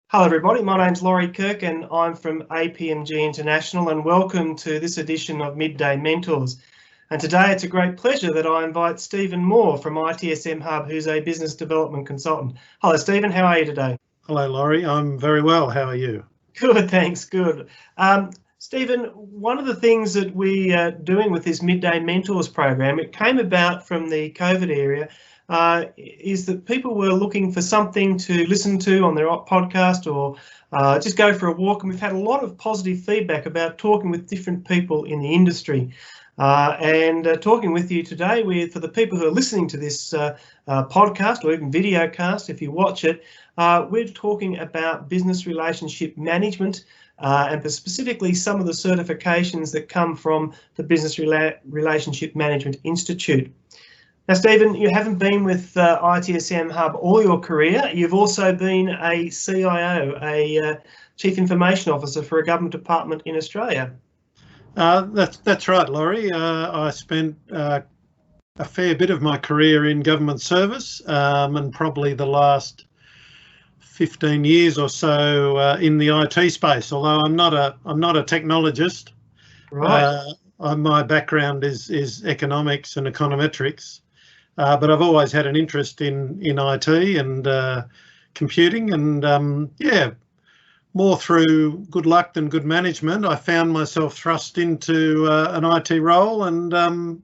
Hello everybody, my name's Laurie Kirk and I'm from APMG International, and welcome to this edition of Midday Mentors. And today it's a great pleasure that I invite Stephen Moore from ITSMhub, who's a business development consultant. Hello Stephen, how are you today? Hello Laurie, I'm very well, how are you? Good, thanks, good. Stephen, one of the things that we are doing with this Midday Mentors program, it came about from the COVID area, is that people were looking for something to listen to on their podcast or just go for a walk, and we've had a lot of positive feedback about talking with different people in the industry. And talking with you today, for the people who are listening to this podcast or even video cast, if you watch it, we're talking about business relationship management, and specifically some of the certifications that come from the Business Relationship Management Institute. Now, Stephen, you haven't been with ITSMhub all your career. You've also been a CIO, a Chief Information Officer for a government department in Australia. That's right, Laurie. I spent a fair bit of my career in government service, and probably the last 15 years or so in the IT space. Although I'm not a technologist. Right. My background is economics and econometrics, but I've always had an interest in IT and computing, and more through good luck than good management, I found myself thrust into an IT role and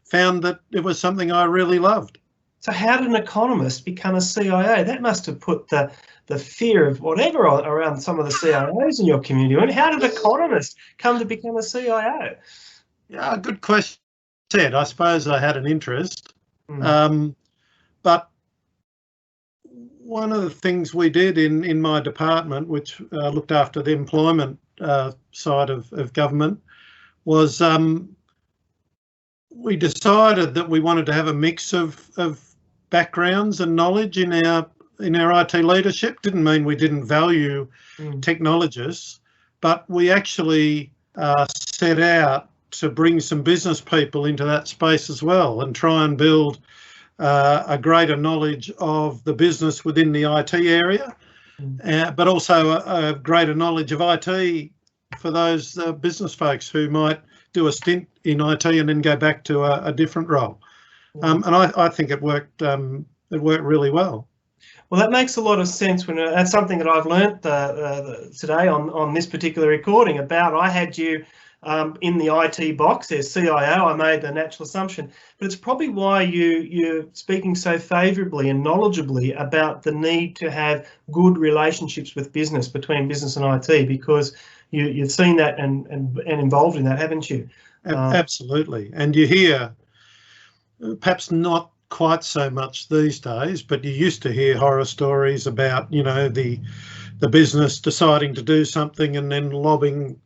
found that it was something I really loved. So how did an economist become a CIO? That must have put the fear of whatever around some of the CIOs in your community. And how did economists come to become a CIO? Yeah, good question. I suppose I had an interest, but one of the things we did in my department, which looked after the employment side of government, was we decided that we wanted to have a mix of backgrounds and knowledge in our IT leadership. Didn't mean we didn't value technologists, but we actually set out to bring some business people into that space as well and try and build a greater knowledge of the business within the IT area, but also a greater knowledge of IT for those business folks who might do a stint in IT and then go back to a different role. And I think it worked really well. Well, that makes a lot of sense. That's something that I've learnt today on this particular recording about. I had you in the IT box as CIO. I made the natural assumption, but it's probably why you're speaking so favourably and knowledgeably about the need to have good relationships with business, between business and IT, because you've seen that and involved in that, haven't you? Absolutely. And you hear, perhaps not quite so much these days, but you used to hear horror stories about, the business deciding to do something and then lobbing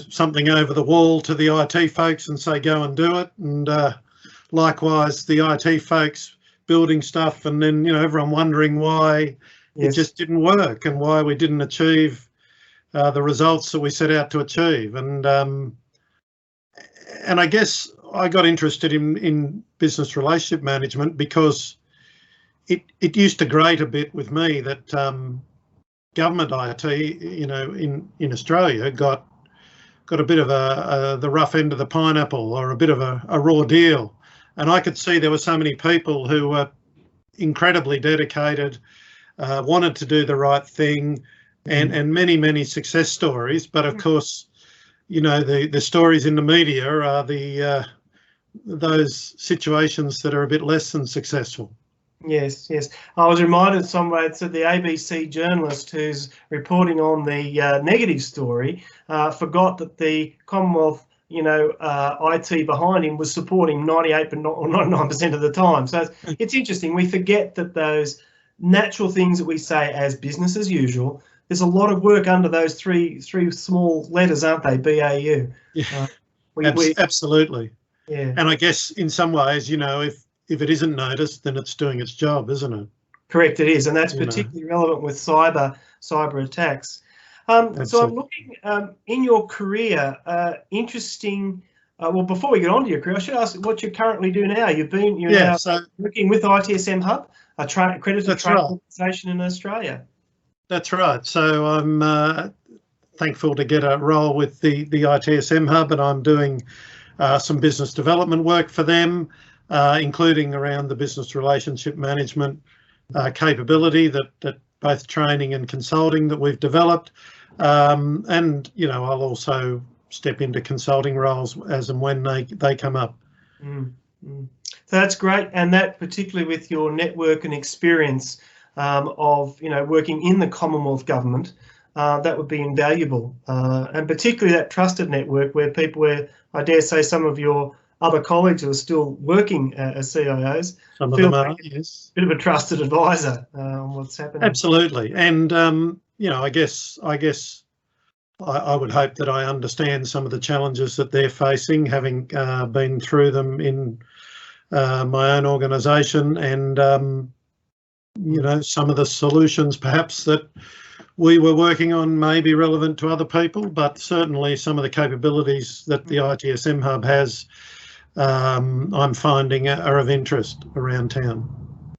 something over the wall to the IT folks and say, go and do it. And likewise, the IT folks building stuff and then, everyone wondering why it just didn't work and why we didn't achieve the results that we set out to achieve. And I guess I got interested in business relationship management because it used to grate a bit with me that government IT, in Australia got a bit of the rough end of the pineapple, or a bit of a raw deal. And I could see there were so many people who were incredibly dedicated, wanted to do the right thing, and many success stories. But of course, the stories in the media are those situations that are a bit less than successful. Yes. I was reminded somewhere, it's the ABC journalist who's reporting on the negative story, forgot that the Commonwealth, IT behind him was supporting 98 or 99% of the time. So it's interesting. We forget that those natural things that we say as business as usual, there's a lot of work under those three small letters, aren't they? BAU. Yeah, absolutely. Yeah. And I guess in some ways, if it isn't noticed, then it's doing its job, isn't it? Correct, it is, and that's particularly relevant with cyber attacks. So I'm looking in your career, interesting. Well, before we get on to your career, I should ask what you currently do now. You're now working with ITSMhub, a accredited training organisation in Australia. That's right. So I'm thankful to get a role with the ITSMhub, and I'm doing some business development work for them, including around the business relationship management capability that both training and consulting that we've developed. And, you know, I'll also step into consulting roles as and when they come up. So that's great. And that particularly with your network and experience of, you know, working in the Commonwealth Government, that would be invaluable. And particularly that trusted network where I dare say some of your other colleagues who are still working as CIOs Some of them are, yes. A bit of a trusted advisor on what's happening. Absolutely. And, you know, I guess I would hope that I understand some of the challenges that they're facing, having been through them in my own organisation, and, you know, some of the solutions perhaps that we were working on may be relevant to other people, but certainly some of the capabilities that the ITSMhub has, I'm finding are of interest around town.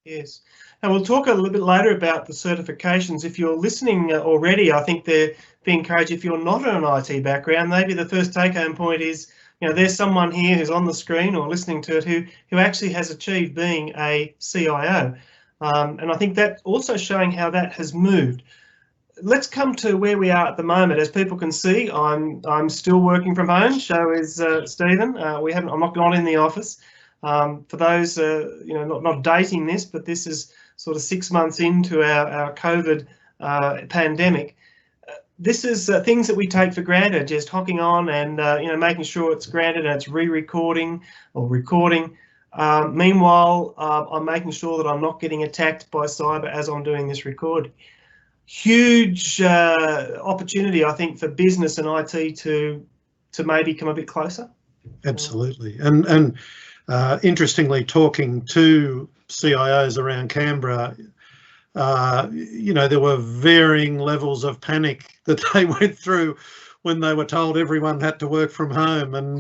Yes. And we'll talk a little bit later about the certifications. If you're listening already, I think they're being encouraged. If you're not an IT background, maybe the first take-home point is, you know, there's someone here who's on the screen or listening to it who actually has achieved being a CIO. And I think that's also showing how that has moved. Let's come to where we are at the moment. As people can see, I'm still working from home. So is Stephen. I'm not in the office. For those you know, not dating this, but this is sort of 6 months into our COVID pandemic. This is things that we take for granted, just hopping on and you know, making sure it's granted and it's re-recording or recording. Meanwhile, I'm making sure that I'm not getting attacked by cyber as I'm doing this recording. Huge opportunity, I think, for business and IT to maybe come a bit closer. Absolutely. And interestingly, talking to CIOs around Canberra, you know, there were varying levels of panic that they went through when they were told everyone had to work from home. And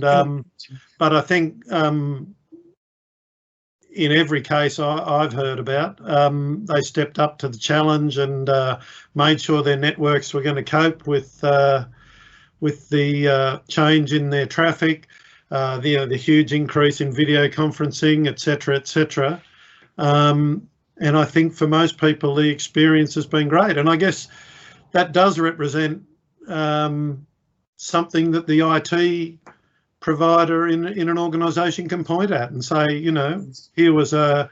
but I think in every case I've heard about, they stepped up to the challenge and made sure their networks were going to cope with the change in their traffic, the huge increase in video conferencing, etc., etc. And I think for most people the experience has been great. And I guess that does represent something that the IT provider in an organisation can point at and say, you know, here was a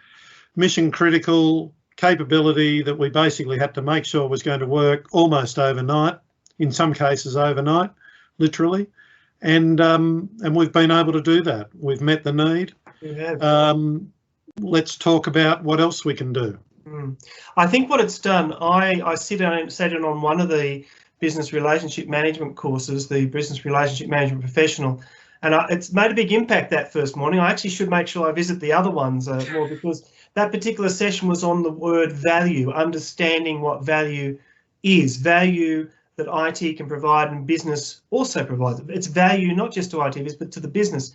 mission critical capability that we basically had to make sure was going to work almost overnight, in some cases overnight, literally, and we've been able to do that. We've met the need. Let's talk about what else we can do. I think what it's done, I sat in on one of the business relationship management courses, the business relationship management professional, and it's made a big impact that first morning. I actually should make sure I visit the other ones more, because that particular session was on the word value, understanding what value is, value that IT can provide and business also provides. It's value not just to IT, but to the business.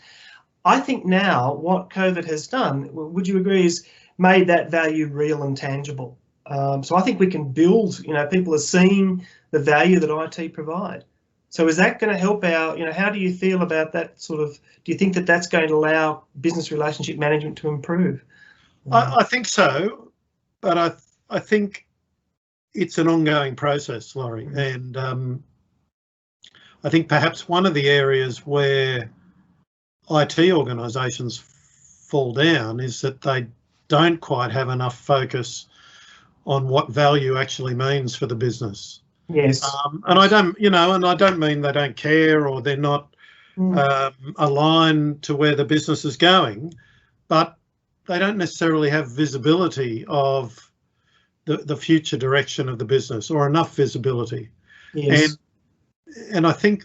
I think now what COVID has done, would you agree, is made that value real and tangible. So I think we can build, you know, people are seeing the value that IT provide. So is that going to help our, you know, how do you feel about that sort of, do you think that that's going to allow business relationship management to improve? I think so, but I think it's an ongoing process, Laurie. And I think perhaps one of the areas where IT organisations fall down is that they don't quite have enough focus on what value actually means for the business. Yes. And I don't, you know, and I don't mean they don't care or they're not aligned to where the business is going, but they don't necessarily have visibility of the future direction of the business, or enough visibility. Yes. And I think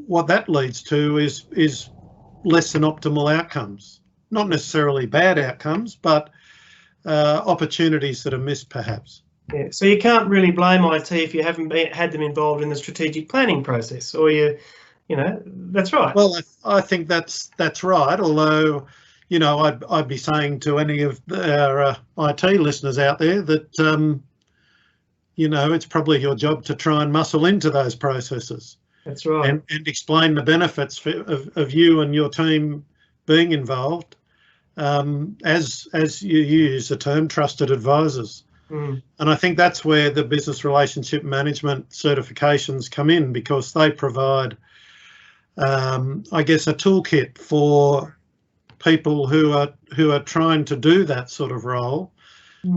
what that leads to is less than optimal outcomes, not necessarily bad outcomes, but opportunities that are missed perhaps. Yeah, so you can't really blame IT if you haven't had them involved in the strategic planning process, or you know, that's right. Well, I think that's right. Although, you know, I'd be saying to any of our IT listeners out there that you know, it's probably your job to try and muscle into those processes. That's right. And explain the benefits of you and your team being involved, as you use the term, trusted advisors. And I think that's where the business relationship management certifications come in, because they provide, I guess, a toolkit for people who are trying to do that sort of role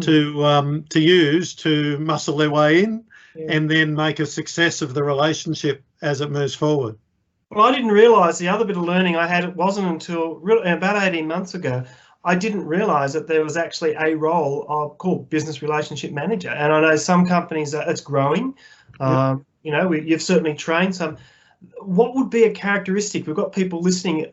to use to muscle their way in and then make a success of the relationship as it moves forward. Well, I didn't realise the other bit of learning I had, it wasn't until about 18 months ago, I didn't realise that there was actually a role called business relationship manager. And I know some companies, it's growing. You know, you've certainly trained some. What would be a characteristic? We've got people listening.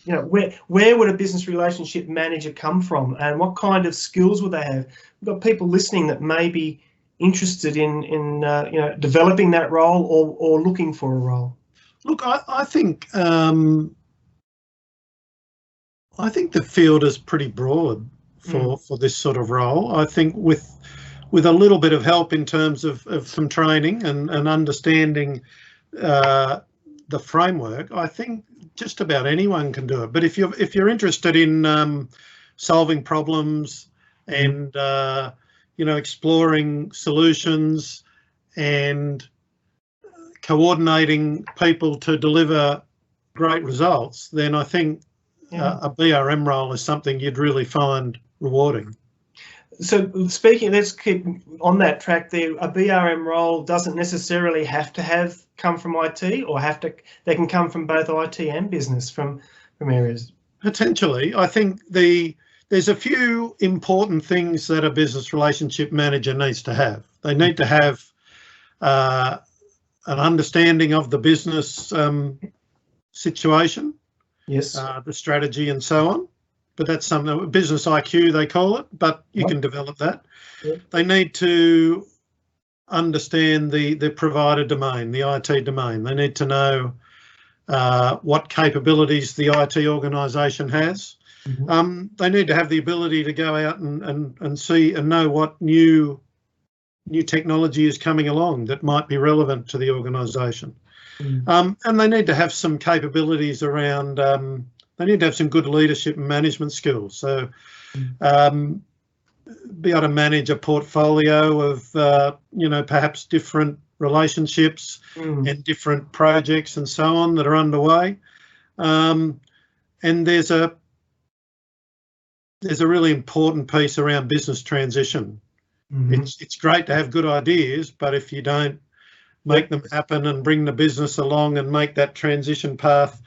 You know, where would a business relationship manager come from, and what kind of skills would they have? We've got people listening that may be interested in you know, developing that role or looking for a role. Look, I think the field is pretty broad for this sort of role. I think with a little bit of help in terms of some training and understanding the framework, I think just about anyone can do it. But if you're interested in solving problems and you know, exploring solutions and coordinating people to deliver great results, then I think a BRM role is something you'd really find rewarding. So speaking, let's keep on that track there. A BRM role doesn't necessarily have to come from IT, or they can come from both IT and business from areas. Potentially. I think there's a few important things that a business relationship manager needs to have. They need to have an understanding of the business situation, yes, the strategy and so on. But that's something, business IQ they call it, but you can develop that. They need to understand the provider domain, the IT domain. They need to know what capabilities the IT organisation has. They need to have the ability to go out and see and know what new technology is coming along that might be relevant to the organisation. And they need to have some capabilities around, they need to have some good leadership and management skills. So be able to manage a portfolio of, you know, perhaps different relationships and different projects and so on that are underway. And there's a really important piece around business transition. It's great to have good ideas, but if you don't make them happen and bring the business along and make that transition path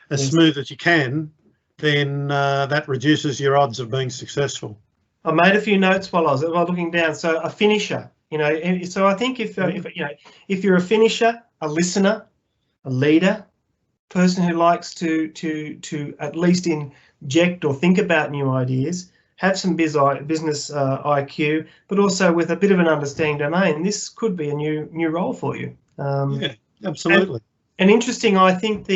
as smooth as you can, then that reduces your odds of being successful. I made a few notes while I was looking down. So a finisher, you know, so I think if you know, if you're a finisher, a listener, a leader, person who likes to at least inject or think about new ideas, have some business IQ, but also with a bit of an understanding domain, this could be a new role for you. Yeah, absolutely. And interesting, I think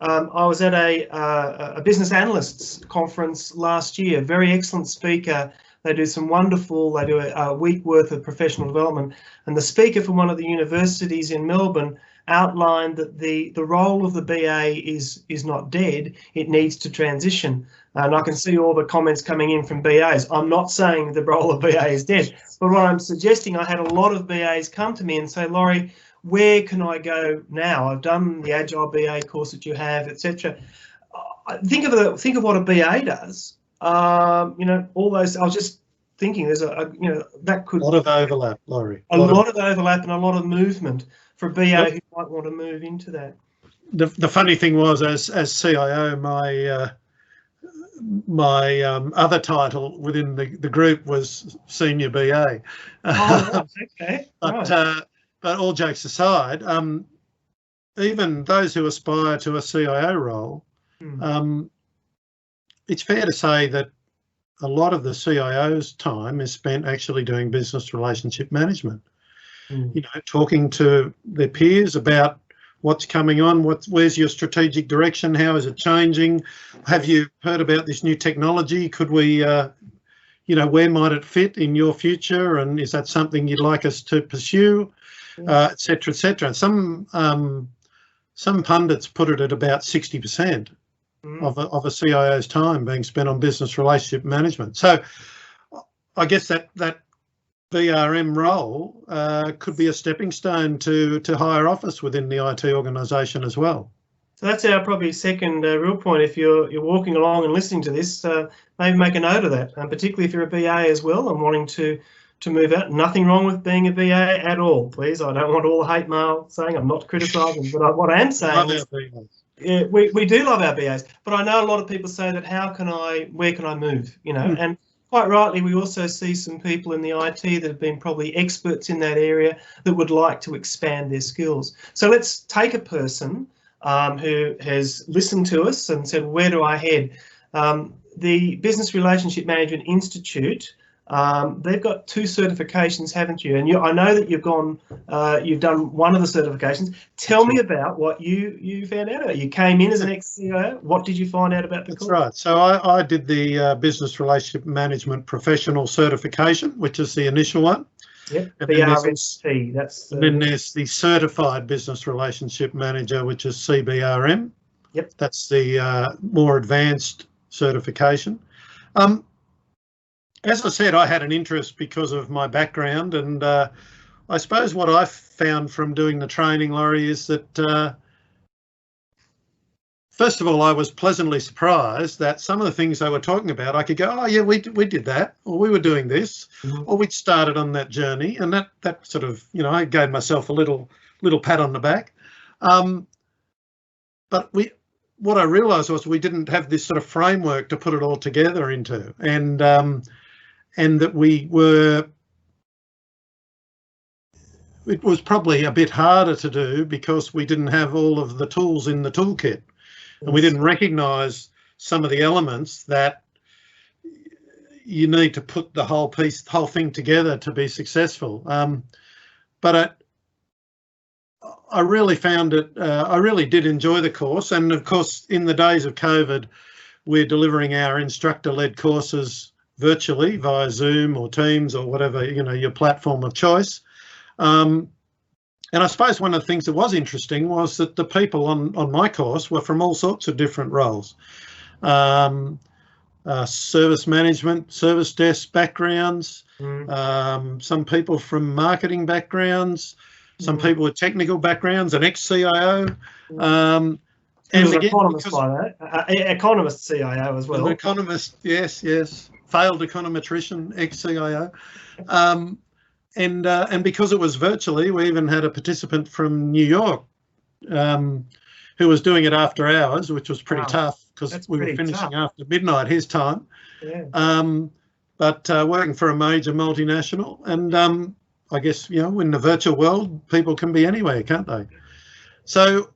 I was at a business analysts conference last year. Very excellent speaker. They do a week worth of professional development, and the speaker from one of the universities in Melbourne outlined that the role of the BA is not dead, it needs to transition. And I can see all the comments coming in from BAs. I'm not saying the role of BA is dead, but what I'm suggesting, I had a lot of BAs come to me and say, Laurie, where can I go now? I've done the Agile BA course that you have, etc. Think of what a BA does. You know, all those. I was just thinking, there's you know, that could a lot of overlap, Laurie. A lot of overlap and a lot of movement for a BA who might want to move into that. The funny thing was, as CIO, my other title within the group was senior BA. Oh, okay. But all jokes aside, even those who aspire to a CIO role, it's fair to say that a lot of the CIO's time is spent actually doing business relationship management. You know, talking to their peers about what's coming on, where's your strategic direction, how is it changing? Have you heard about this new technology? Could we, you where might it fit in your future, and is that something you'd like us to pursue, et cetera, et cetera. Some pundits put it at about 60% of a CIO's time being spent on business relationship management. So I guess that BRM role could be a stepping stone to higher office within the IT organisation as well. So that's our probably second real point. If you're walking along and listening to this, maybe make a note of that, particularly if you're a BA as well and wanting to move out. Nothing wrong with being a BA at all, please. I don't want all the hate mail saying I'm not criticising, but what I am saying is we do love our BAs. But I know a lot of people say that where can I move? And quite rightly, we also see some people in the IT that have been probably experts in that area that would like to expand their skills. So let's take a person who has listened to us and said, where do I head? The Business Relationship Management Institute, they've got 2 certifications, haven't you? And I know that you've done one of the certifications. Tell me about what you found out about. You came in as an ex-CIO. What did you find out about the course? That's right. So I did the Business Relationship Management Professional Certification, which is the initial one. Yep, BRST. Then there's the Certified Business Relationship Manager, which is CBRM. Yep. That's the more advanced certification. As I said, I had an interest because of my background, and I suppose what I found from doing the training, Laurie, is that first of all, I was pleasantly surprised that some of the things they were talking about, I could go, oh yeah, we did that, or we were doing this, or we'd started on that journey, and that sort of, I gave myself a little pat on the back. But what I realised was we didn't have this sort of framework to put it all together into, and that it was probably a bit harder to do because we didn't have all of the tools in the toolkit, and we didn't recognise some of the elements that you need to put the whole thing together to be successful. But I really found it, I really did enjoy the course, and of course in the days of COVID we're delivering our instructor-led courses virtually via Zoom or Teams or whatever, your platform of choice. And I suppose one of the things that was interesting was that the people on my course were from all sorts of different roles. Service management, service desk backgrounds, some people from marketing backgrounds, some people with technical backgrounds, an ex-CIO. And again, economist by that, economist CIO as well. An economist, yes. Failed econometrician, ex-CIO. And because it was virtually, we even had a participant from New York who was doing it after hours, which was pretty tough because we were finishing after midnight his time. Yeah. But working for a major multinational, and I guess, in the virtual world, people can be anywhere, can't they? So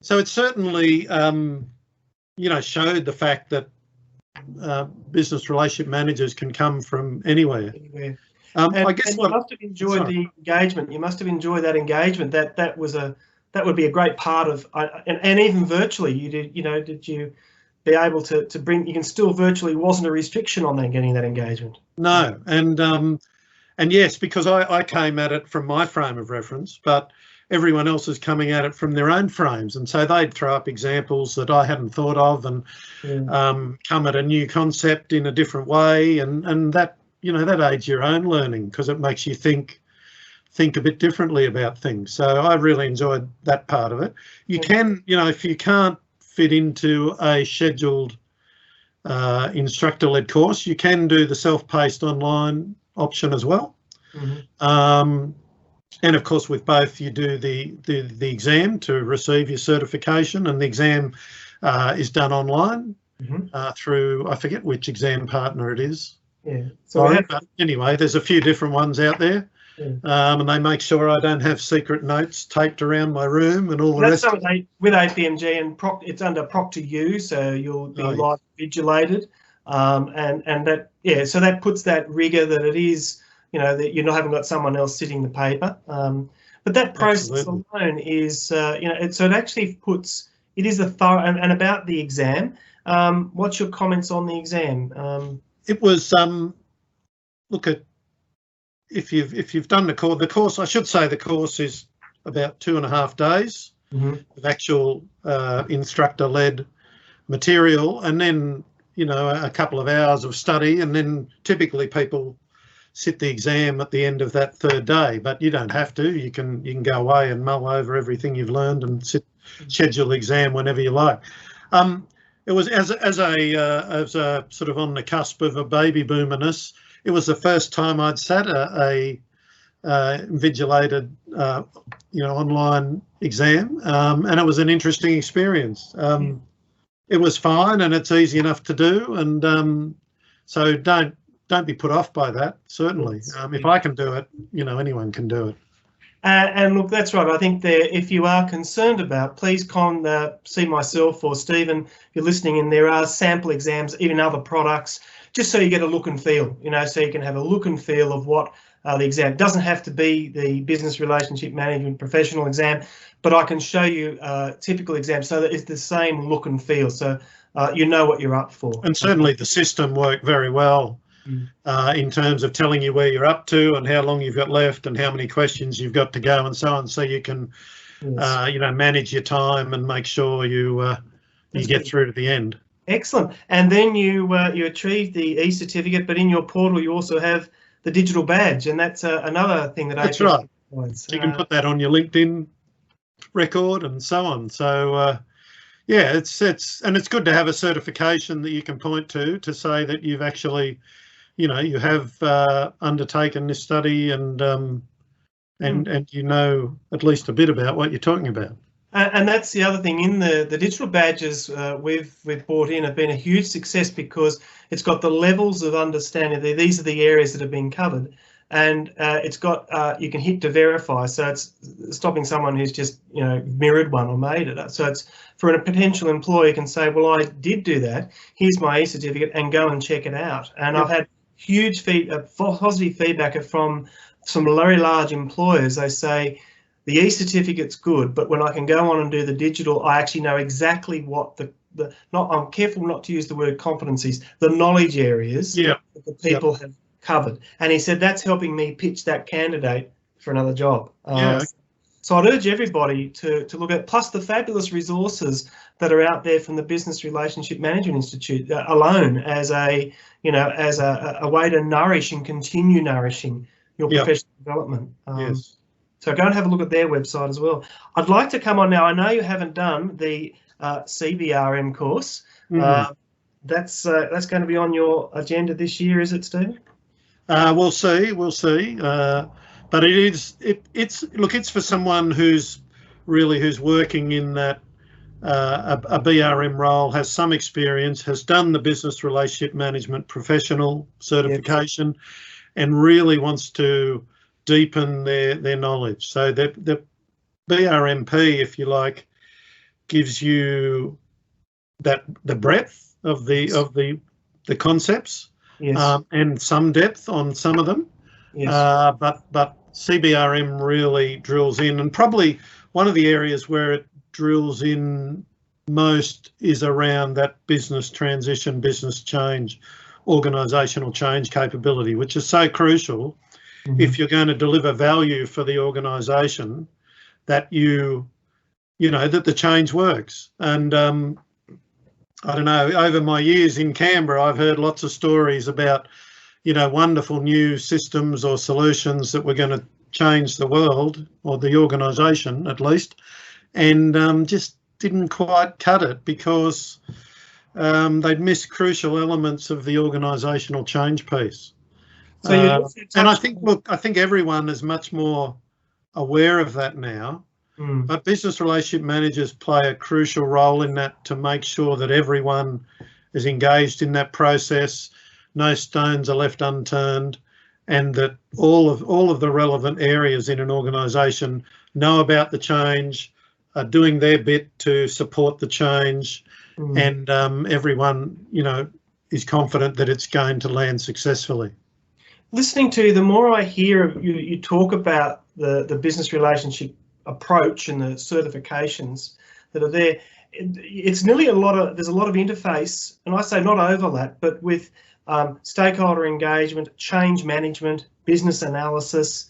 it certainly, showed the fact that business relationship managers can come from anywhere. I guess you must have enjoyed the engagement. You must have enjoyed that engagement. That would be a great part of, and even virtually, you did. Did you be able to bring? You can still virtually, wasn't a restriction on them getting that engagement. No, and yes, because I came at it from my frame of reference, but everyone else is coming at it from their own frames, and so they'd throw up examples that I hadn't thought of, and come at a new concept in a different way, and that. That aids your own learning because it makes you think a bit differently about things. So I really enjoyed that part of it. You can, if you can't fit into a scheduled instructor-led course, you can do the self-paced online option as well. And of course, with both, you do the exam to receive your certification, and the exam is done online through, I forget which exam partner it is. Yeah. But anyway, there's a few different ones out there, and they make sure I don't have secret notes taped around my room and all the rest. That's with APMG, and it's under Proctor U, so you'll be live vigilated, and that so that puts that rigor that it is, that you haven't got someone else sitting the paper, but that process alone is, so it actually puts it is a thorough and about the exam. What's your comments on the exam? It was look at if you've done the course. I should say the course is about 2.5 days of actual instructor-led material, and then a couple of hours of study, and then typically people sit the exam at the end of that 3rd day. But you don't have to. You can go away and mull over everything you've learned and schedule the exam whenever you like. It was as a sort of on the cusp of a baby boomerness. It was the first time I'd sat a invigilated, online exam, and it was an interesting experience. It was fine, and it's easy enough to do, and so don't be put off by that. Certainly, if I can do it, anyone can do it. And look, that's right. I think if you are concerned about, please see myself or Stephen if you're listening, and there are sample exams, even other products, just so you get a look and feel, so you can have a look and feel of what the exam. It doesn't have to be the business relationship management professional exam, but I can show you typical exams so that it's the same look and feel, so you know what you're up for. And certainly the system worked very well in terms of telling you where you're up to and how long you've got left and how many questions you've got to go and so on, so you can manage your time and make sure you get through to the end. Excellent. And then you achieve the e-certificate, but in your portal you also have the digital badge, and that's another thing that that's right. You can put that on your LinkedIn record and so on. So yeah, it's good to have a certification that you can point to say that you've actually, you have undertaken this study and at least a bit about what you're talking about. And that's the other thing, in the digital badges we've brought in have been a huge success because it's got the levels of understanding. These are the areas that have been covered, and it's got you can hit to verify, so it's stopping someone who's just mirrored one or made it. So it's for a potential employee can say, well, I did do that, here's my e-certificate, and go and check it out. And I've had huge positive feedback from some very large employers. They say the e-certificate's good, but when I can go on and do the digital, I actually know exactly what I'm careful not to use the word competencies, the knowledge areas that the people have covered. And he said that's helping me pitch that candidate for another job. So I'd urge everybody to look at, plus the fabulous resources that are out there from the Business Relationship Management Institute alone as a way to nourish and continue nourishing your professional development. So go and have a look at their website as well. I'd like to come on now. I know you haven't done the CBRM course. That's going to be on your agenda this year, is it, Steve? We'll see. But it's for someone who's working in that a BRM role, has some experience, has done the business relationship management professional certification, and really wants to deepen their knowledge. So the BRMP, if you like, gives you the breadth of the concepts, and some depth on some of them. But CBRM really drills in, and probably one of the areas where it drills in most is around that business transition, business change, organisational change capability, which is so crucial if you're going to deliver value for the organisation, that that the change works. And I don't know, over my years in Canberra, I've heard lots of stories about wonderful new systems or solutions that were going to change the world, or the organisation at least, and just didn't quite cut it because they'd missed crucial elements of the organisational change piece. So and I think everyone is much more aware of that now, but business relationship managers play a crucial role in that, to make sure that everyone is engaged in that process, no stones are left unturned, and that all of the relevant areas in an organisation know about the change, are doing their bit to support the change, and everyone is confident that it's going to land successfully. Listening to you, the more I hear you talk about the business relationship approach and the certifications that are there, it's nearly there's a lot of interface, and I say not overlap, but with stakeholder engagement, change management, business analysis.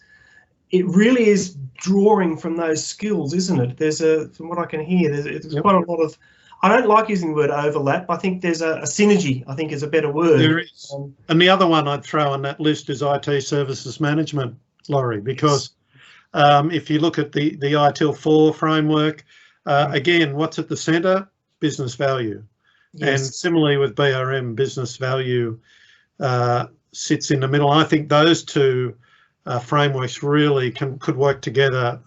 It really is drawing from those skills, isn't it? There's from what I can hear, there's quite a lot of, I don't like using the word overlap. I think there's a synergy, I think is a better word. There is. And the other one I'd throw on that list is IT services management, Laurie, because if you look at the ITIL 4 framework, again, what's at the centre? Business value. Yes. And similarly with BRM, business value sits in the middle. I think those two frameworks really could work together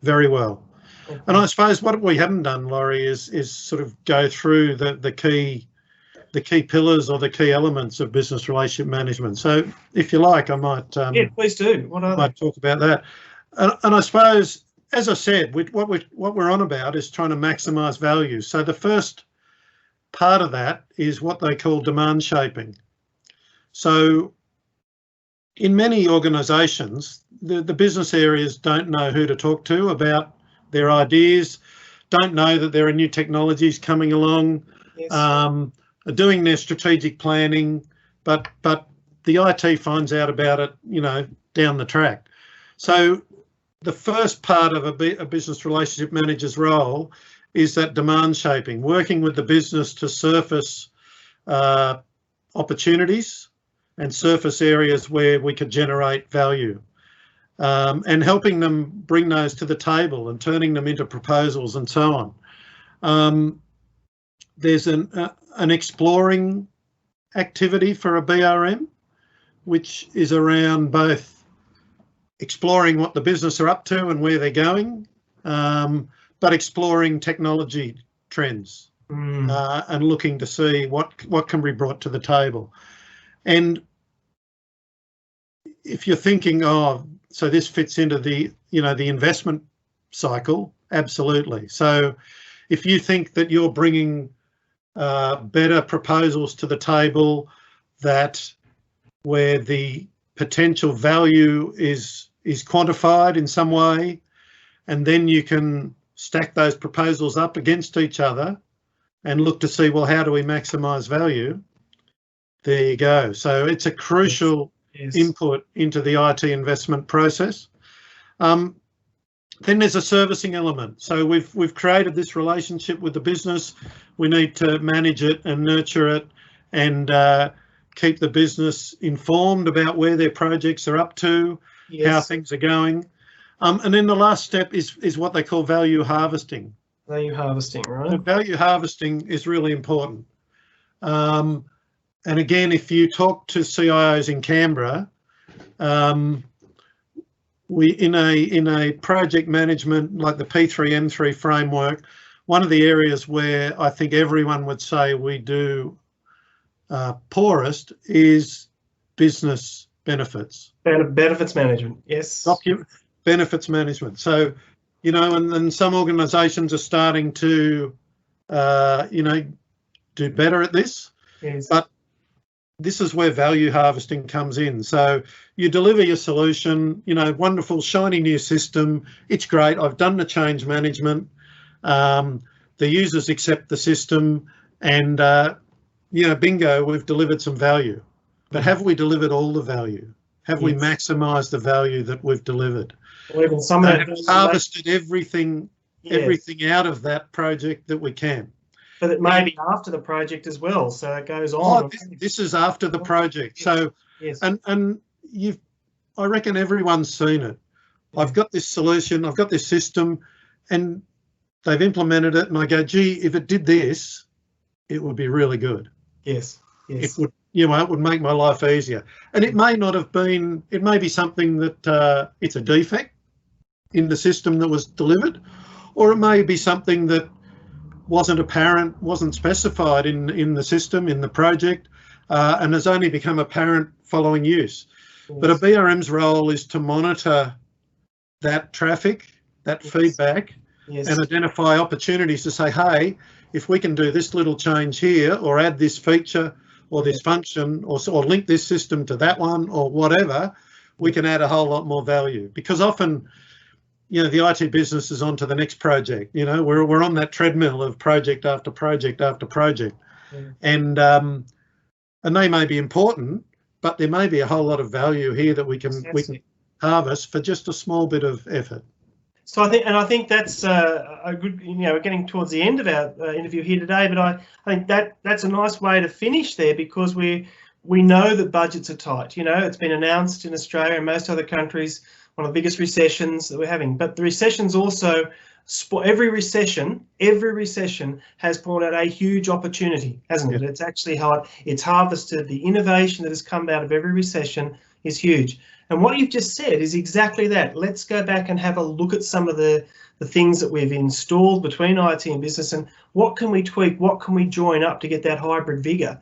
very well. Okay. And I suppose what we haven't done, Laurie, is sort of go through the key pillars or the key elements of business relationship management. So if you like, I might please do. What are they? Talk about that. And I suppose, as I said, what we're on about is trying to maximise value. So the first part of that is what they call demand shaping. So in many organisations, the business areas don't know who to talk to about their ideas, don't know that there are new technologies coming along, yes. Are doing their strategic planning, but the IT finds out about it, down the track. So the first part of a business relationship manager's role is that demand shaping, working with the business to surface opportunities and surface areas where we could generate value, and helping them bring those to the table and turning them into proposals and so on. There's an exploring activity for a BRM, which is around both exploring what the business are up to and where they're going, but exploring technology trends and looking to see what can be brought to the table. And if you're thinking, so this fits into the investment cycle, absolutely. So if you think that you're bringing better proposals to the table, that where the potential value is quantified in some way, and then you can stack those proposals up against each other and look to see, well, how do we maximise value? There you go. So it's a crucial input into the IT investment process. Then there's a servicing element. So we've created this relationship with the business. We need to manage it and nurture it and keep the business informed about where their projects are up to, how things are going. And then the last step is what they call value harvesting. Value harvesting, right? So value harvesting is really important. And again, if you talk to CIOs in Canberra, we in a project management like the P3M3 framework, one of the areas where I think everyone would say we do poorest is business benefits. Benefits management, yes. Benefits management. So, and some organisations are starting to, do better at this. Yes. But this is where value harvesting comes in. So you deliver your solution, wonderful, shiny new system. It's great. I've done the change management. The users accept the system and, bingo, we've delivered some value. But have we delivered all the value? Have we maximised the value that we've delivered? Or even some of that harvested everything out of that project that we can. But it may be after the project as well, so it goes on. This is after the project. So, and I reckon everyone's seen it. I've got this solution, I've got this system, and they've implemented it, and I go, gee, if it did this, it would be really good. Yes. It would, it would make my life easier. And it may not have been. It may be something that it's a defect in the system that was delivered, or it may be something that wasn't apparent, wasn't specified in the system, in the project, and has only become apparent following use. Yes. But a BRM's role is to monitor that traffic, that feedback, and identify opportunities to say, hey, if we can do this little change here, or add this feature or this function, or link this system to that one, or whatever, we can add a whole lot more value. Because often, the IT business is on to the next project. We're on that treadmill of project after project after project. And and they may be important, but there may be a whole lot of value here that we can harvest for just a small bit of effort. So I think that's a good, we're getting towards the end of our interview here today, but I think that's a nice way to finish there, because we know that budgets are tight. It's been announced in Australia and most other countries, one of the biggest recessions that we're having. But the recessions also, every recession has brought out a huge opportunity, hasn't it? It's actually it's harvested. The innovation that has come out of every recession is huge. And what you've just said is exactly that. Let's go back and have a look at some of the things that we've installed between IT and business, and what can we tweak, what can we join up to get that hybrid vigour.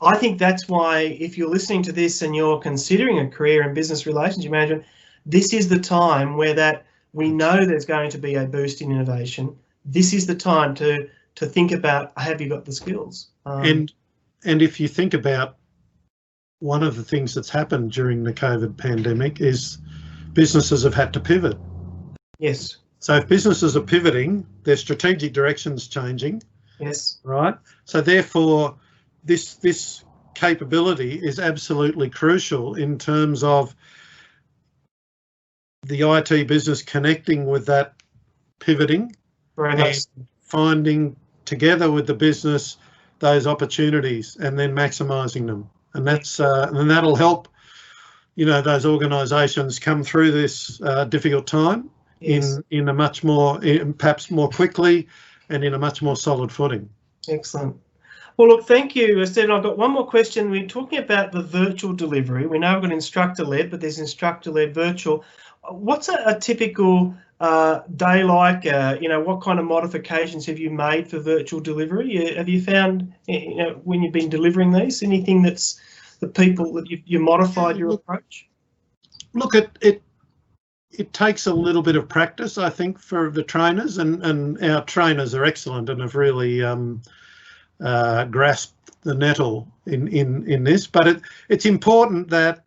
I think that's why, if you're listening to this and you're considering a career in business relationship management, this is the time where we know there's going to be a boost in innovation. This is the time to think about, have you got the skills? And if you think about, one of the things that's happened during the COVID pandemic is businesses have had to pivot. Yes. So if businesses are pivoting, their strategic direction's changing. Yes. Right. So therefore, this capability is absolutely crucial in terms of the IT business connecting with that pivoting and finding together with the business those opportunities and then maximising them. And that's and that'll help, those organisations come through this difficult time in a much more, perhaps more quickly, and in a much more solid footing. Excellent. Well, look, thank you, Stephen. I've got one more question. We're talking about the virtual delivery. We know we've got instructor-led, but there's instructor-led virtual. What's a typical day like? What kind of modifications have you made for virtual delivery? Have you found, when you've been delivering these, anything that's the people that you modified your approach? Look, it takes a little bit of practice, I think, for the trainers, and our trainers are excellent and have really grasped the nettle in this. But it's important that.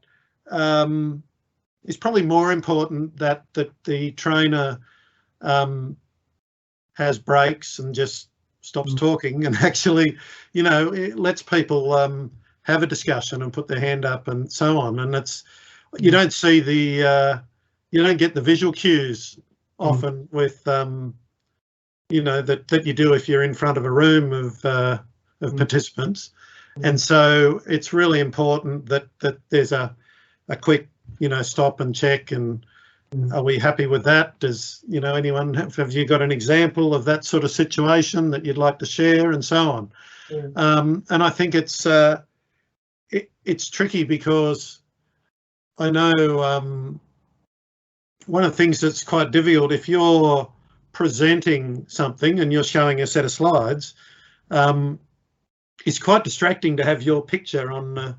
It's probably more important that the trainer has breaks and just stops talking and actually, lets people have a discussion and put their hand up and so on. And you don't see you don't get the visual cues often with, that you do if you're in front of a room of participants. And so it's really important that there's a quick, stop and check, and are we happy with that? Does, anyone have you got an example of that sort of situation that you'd like to share, and so on? And I think it's tricky, because I know one of the things that's quite difficult, if you're presenting something and you're showing a set of slides, it's quite distracting to have your picture on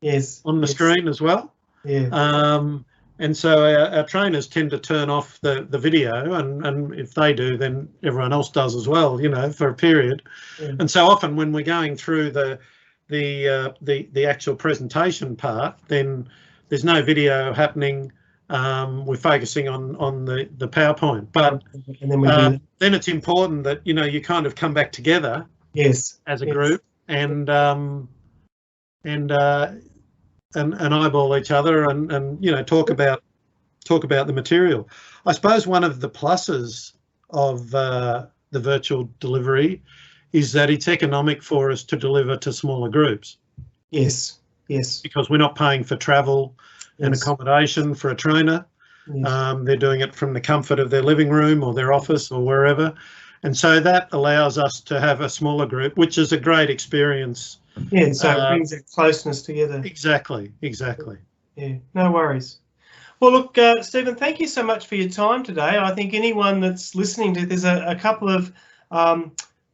the screen as well. And so our trainers tend to turn off the video, and if they do, then everyone else does as well, for a period. And so often when we're going through the actual presentation part, then there's no video happening. We're focusing on the PowerPoint, but then it's important that you kind of come back together as a group and eyeball each other and talk about the material. I suppose one of the pluses of the virtual delivery is that it's economic for us to deliver to smaller groups. Yes. Because we're not paying for travel and accommodation for a trainer. They're doing it from the comfort of their living room or their office or wherever. And so that allows us to have a smaller group, which is a great experience. So it brings that closeness together. Exactly. Yeah, no worries. Well, look, Stephen, thank you so much for your time today. I think anyone that's listening to, there's a couple of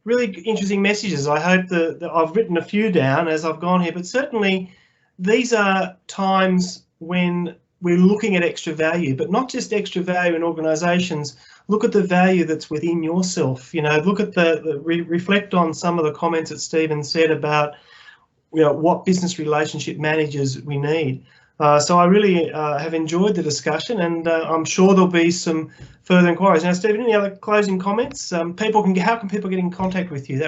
really interesting messages. I hope that I've written a few down as I've gone here, but certainly these are times when we're looking at extra value, but not just extra value in organisations. Look at the value that's within yourself. Look at reflect on some of the comments that Stephen said about what business relationship managers we need. So I really have enjoyed the discussion, and I'm sure there'll be some further inquiries. Now, Stephen, any other closing comments? How can people get in contact with you?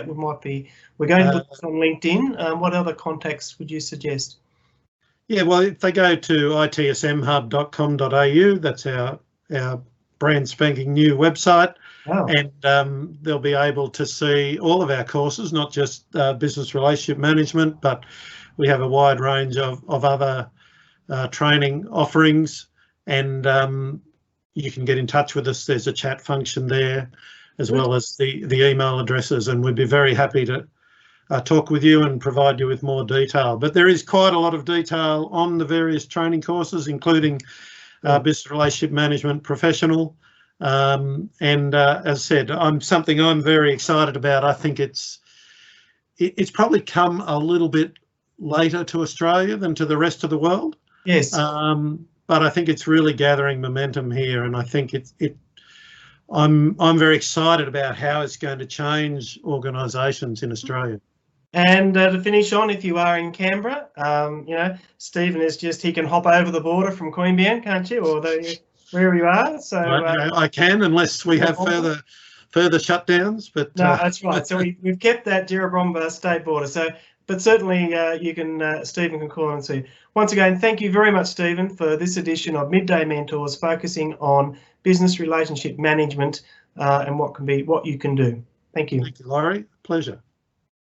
We're going to put this on LinkedIn. What other contacts would you suggest? Yeah, well, if they go to itsmhub.com.au, that's our brand spanking new website. Oh. And they'll be able to see all of our courses, not just business relationship management, but we have a wide range of other training offerings, and you can get in touch with us. There's a chat function there, as well as the email addresses, and we'd be very happy to talk with you and provide you with more detail. But there is quite a lot of detail on the various training courses, including business relationship management professional. And as I said, something I'm very excited about. I think it's probably come a little bit later to Australia than to the rest of the world. Yes. But I think it's really gathering momentum here, and I think I'm very excited about how it's going to change organisations in Australia. And to finish on, if you are in Canberra, Stephen he can hop over the border from Queanbeyan, can't you? Or wherever you are. So I can, unless we have further shutdowns. But no, that's right. So we've kept that Jerrabomba state border. So, but certainly Stephen can call and see. Once again, thank you very much, Stephen, for this edition of Midday Mentors, focusing on business relationship management and what you can do. Thank you. Thank you, Laurie. Pleasure.